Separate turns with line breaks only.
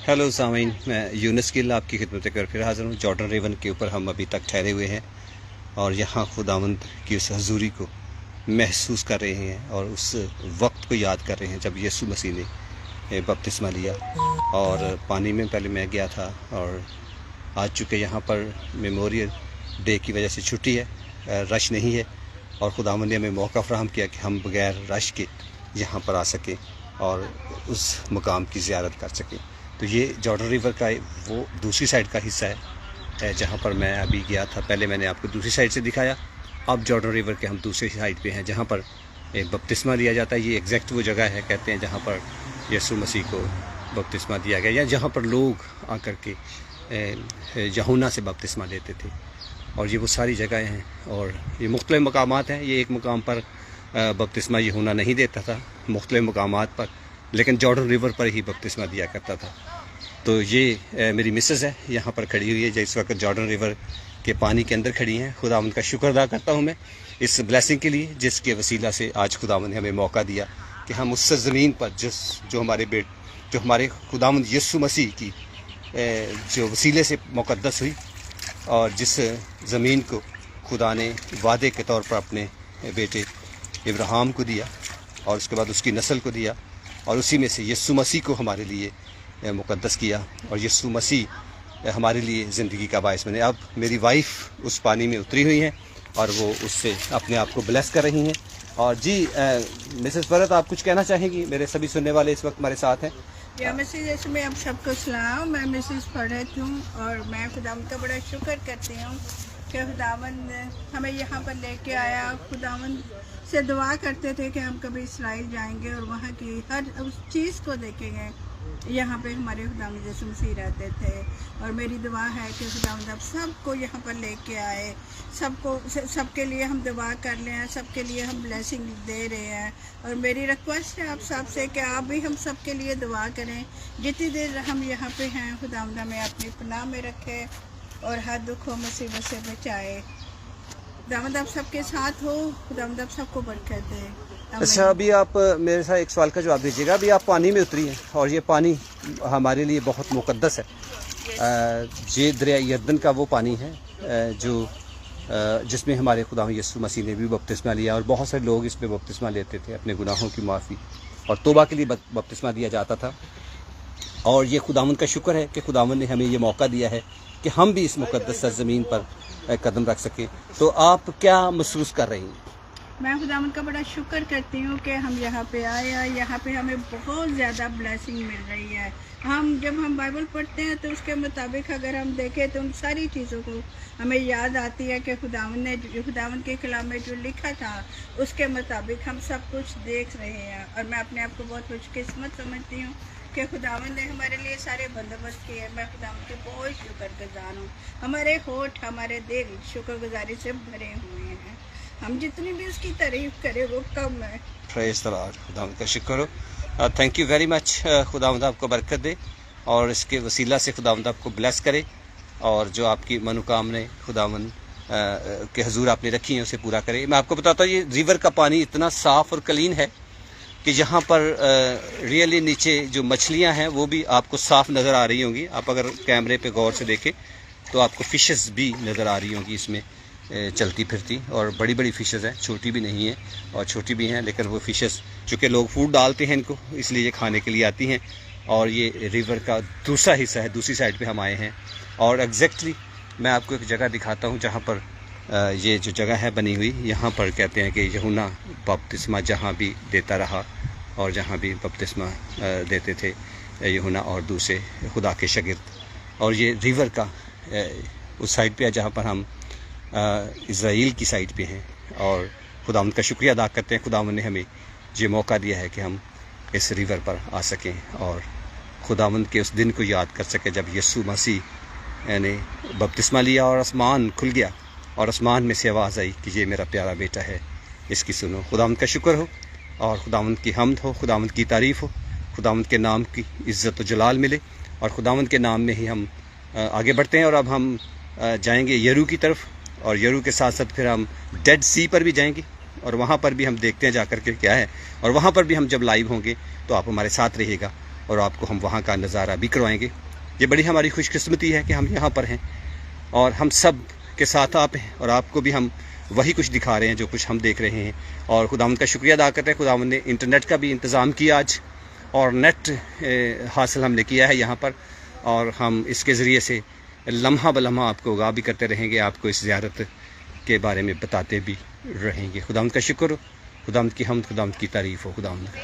Hello सामीन, मैं यूनुस गिल आपकी खिदमत कर फिर हाज़िर हूँ। जॉर्डन रिवर के ऊपर हम अभी तक ठहरे हुए हैं और यहाँ खुदावंद की उस हजूरी को महसूस कर रहे हैं और उस वक्त को याद कर रहे हैं जब यीशु मसीह ने बपतिस्मा लिया। और पानी में पहले मैं गया था और आज चूँकि यहाँ पर मेमोरियल डे की वजह से छुट्टी है, रश नहीं है और खुदावंद ने हमें मौका फराहम किया कि हम बग़ैर रश के यहाँ पर आ सकें और उस मकाम की ज़ियारत कर सकें। तो ये जॉर्डन रिवर का वो दूसरी साइड का हिस्सा है जहाँ पर मैं अभी गया था। पहले मैंने आपको दूसरी साइड से दिखाया, अब जॉर्डन रिवर के हम दूसरी साइड पे हैं जहाँ पर बपतिस्मा लिया जाता है। ये एग्जैक्ट वो जगह है, कहते हैं, जहाँ पर यीशु मसीह को बपतिस्मा दिया गया या जहाँ पर लोग आकर के यूहन्ना से बपतिस्मा लेते थे। और ये वो सारी जगहें हैं और ये मुख्तलिफ़ मकामात हैं। ये एक मकाम पर बपतिस्मा यूहन्ना नहीं देता था, मुख्तलिफ़ मकामात पर, लेकिन जॉर्डन रिवर पर ही बपतिस्मा दिया करता था। तो ये मेरी मिसेस है, यहाँ पर खड़ी हुई है जो इस वक्त जॉर्डन रिवर के पानी के अंदर खड़ी हैं। खुदावंद का शुक्र अदा करता हूँ मैं इस ब्लेसिंग के लिए जिसके वसीला से आज खुदावंद ने हमें मौका दिया कि हम उस ज़मीन पर जो हमारे खुदावंद यीशु मसीह की जो वसीले से मुक़द्दस हुई और जिस ज़मीन को खुदा ने वादे के तौर पर अपने बेटे इब्राहिम को दिया और उसके बाद उसकी नस्ल को दिया और उसी में से यीशु मसीह को हमारे लिए मुक़द्दस किया और यीशु मसीह हमारे लिए ज़िंदगी का बायस बने। अब मेरी वाइफ उस पानी में उतरी हुई हैं और वो उससे अपने आप को ब्लेस कर रही हैं। और जी मिसेस भरत, आप कुछ कहना चाहेंगी? मेरे सभी सुनने वाले इस वक्त हमारे साथ हैं।
या मिसेस में आप सबको सलाम। मैं मिसेस भरत हूँ और मैं खुदावंद का बड़ा शुक्र करती हूँ कि खुदावंद हमें यहाँ पर लेके आया। खुदावंद से दुआ करते थे कि हम कभी इसराइल जाएंगे और वहाँ की हर उस चीज़ को देखेंगे। यहाँ पे हमारे खुदावंद यीशु मसीह रहते थे और मेरी दुआ है कि खुदावंद आप सबको यहाँ पर लेके आए, सबके लिए हम दुआ कर लें, सबके लिए हम ब्लेसिंग दे रहे हैं। और मेरी रिक्वेस्ट है आप सबसे कि आप भी हम सबके लिए दुआ करें। जितनी देर हम यहाँ पे हैं खुदावंद हमें अपनी पनाह में रखे और हर दुखों मुसीबत से बचाए। खुदावंद आप सबके साथ हो, खुदावंद आप सबको बरकत दे।
अच्छा, अभी आप मेरे साथ एक सवाल का जवाब दीजिएगा। अभी आप पानी में उतरी हैं और ये पानी हमारे लिए बहुत मुक़द्दस है। ये दरिया यरदन का वो पानी है जो जिसमें हमारे खुदा यीशु मसीह ने भी बपतिस्मा लिया और बहुत सारे लोग इसमें बपतिस्मा लेते थे अपने गुनाहों की माफ़ी और तौबा के लिए बपतिस्मा दिया जाता था। और ये खुदावंद का शुक्र है कि खुदावंद ने हमें ये मौका दिया है कि हम भी इस मुक़द्दस ज़मीन पर कदम रख सकें। तो आप क्या महसूस कर रही हैं?
मैं खुदावंद का बड़ा शुक्र करती हूँ कि हम यहाँ पे आए हैं। यहाँ पे हमें बहुत ज़्यादा ब्लेसिंग मिल रही है। जब हम बाइबल पढ़ते हैं तो उसके मुताबिक अगर हम देखें तो उन सारी चीज़ों को हमें याद आती है कि खुदावंद के कलाम में जो लिखा था उसके मुताबिक हम सब कुछ देख रहे हैं। और मैं अपने आप को बहुत खुशकिस्मत समझती हूँ कि खुदावंद ने हमारे लिए सारे बंदोबस्त किए। मैं खुदावंद के बहुत शुक्रगुजार हूँ। हमारे होठ, हमारे दिल शुक्रगुजारी से भरे हुए हैं। हम जितनी भी उसकी तारीफ करें वो कम है।
प्रेज़ द लॉर्ड, खुदावंद का शुक्र हो। Thank you very much. खुदावंद आपको बरकत दे और इसके वसीला से खुदावंद आपको ब्लेस करे और जो आपकी मनोकामने खुदावंद के हजूर आपने रखी हैं उसे पूरा करे। मैं आपको बताता हूँ ये रिवर का पानी इतना साफ़ और क्लीन है कि यहाँ पर रियली नीचे जो मछलियाँ हैं वो भी आपको साफ़ नज़र आ रही होंगी। आप अगर कैमरे पे गौर से देखें तो आपको फ़िशेस भी नज़र आ रही होंगी इसमें चलती फिरती, और बड़ी बड़ी फ़िशेस हैं, छोटी भी नहीं है और छोटी भी हैं, लेकिन वो फ़िशेस चूँकि लोग फूड डालते हैं इनको इसलिए ये खाने के लिए आती हैं। और ये रिवर का दूसरा हिस्सा है, दूसरी साइड पे हम आए हैं और एग्जैक्टली मैं आपको एक जगह दिखाता हूँ जहाँ पर ये जो जगह है बनी हुई, यहाँ पर कहते हैं कि यूहन्ना बपतिस्मा जहाँ भी देता रहा और जहाँ भी बपतिस्मा देते थे यूहन्ना और दूसरे खुदा के शागिर्द। और ये रिवर का उस साइड पे है जहाँ पर हम इज़राइल की साइड पे हैं और खुदावंद का शुक्रिया अदा करते हैं। खुदावंद ने हमें ये मौका दिया है कि हम इस रिवर पर आ सकें और खुदावंद के उस दिन को याद कर सकें जब यीशु मसीह ने बपतिस्मा लिया और आसमान खुल गया और आसमान में से आवाज़ आई कि ये मेरा प्यारा बेटा है, इसकी सुनो। खुदावंद का शुक्र हो और खुदावंद की हम्द हो, खुदावंद की तारीफ़ हो, खुदावंद के नाम की इज़्ज़त व जलाल मिले और खुदावंद के नाम में ही हम आगे बढ़ते हैं। और अब हम जाएंगे यरू की तरफ और यरू के साथ साथ फिर हम डेड सी पर भी जाएंगे और वहाँ पर भी हम देखते हैं जाकर के क्या है, और वहाँ पर भी हम जब लाइव होंगे तो आप हमारे साथ रहिएगा اور آپ کو ہم وہاں کا نظارہ بھی کروائیں گے. یہ بڑی ہماری خوش قسمتی ہے کہ ہم یہاں پر ہیں اور ہم سب کے ساتھ آپ ہیں اور آپ کو بھی ہم وہی کچھ دکھا رہے ہیں جو کچھ ہم دیکھ رہے ہیں. اور خداوند کا شکریہ ادا کرتے ہیں. خداوند نے انٹرنیٹ کا بھی انتظام کیا آج اور نیٹ حاصل ہم نے کیا ہے یہاں پر, اور ہم اس کے ذریعے سے لمحہ بلمحہ آپ کو آگاہ بھی کرتے رہیں گے, آپ کو اس زیارت کے بارے میں بتاتے بھی رہیں گے. خداوند کا شکر ہو, خداوند کی حمد, خداوند کی تعریف ہو. خداوند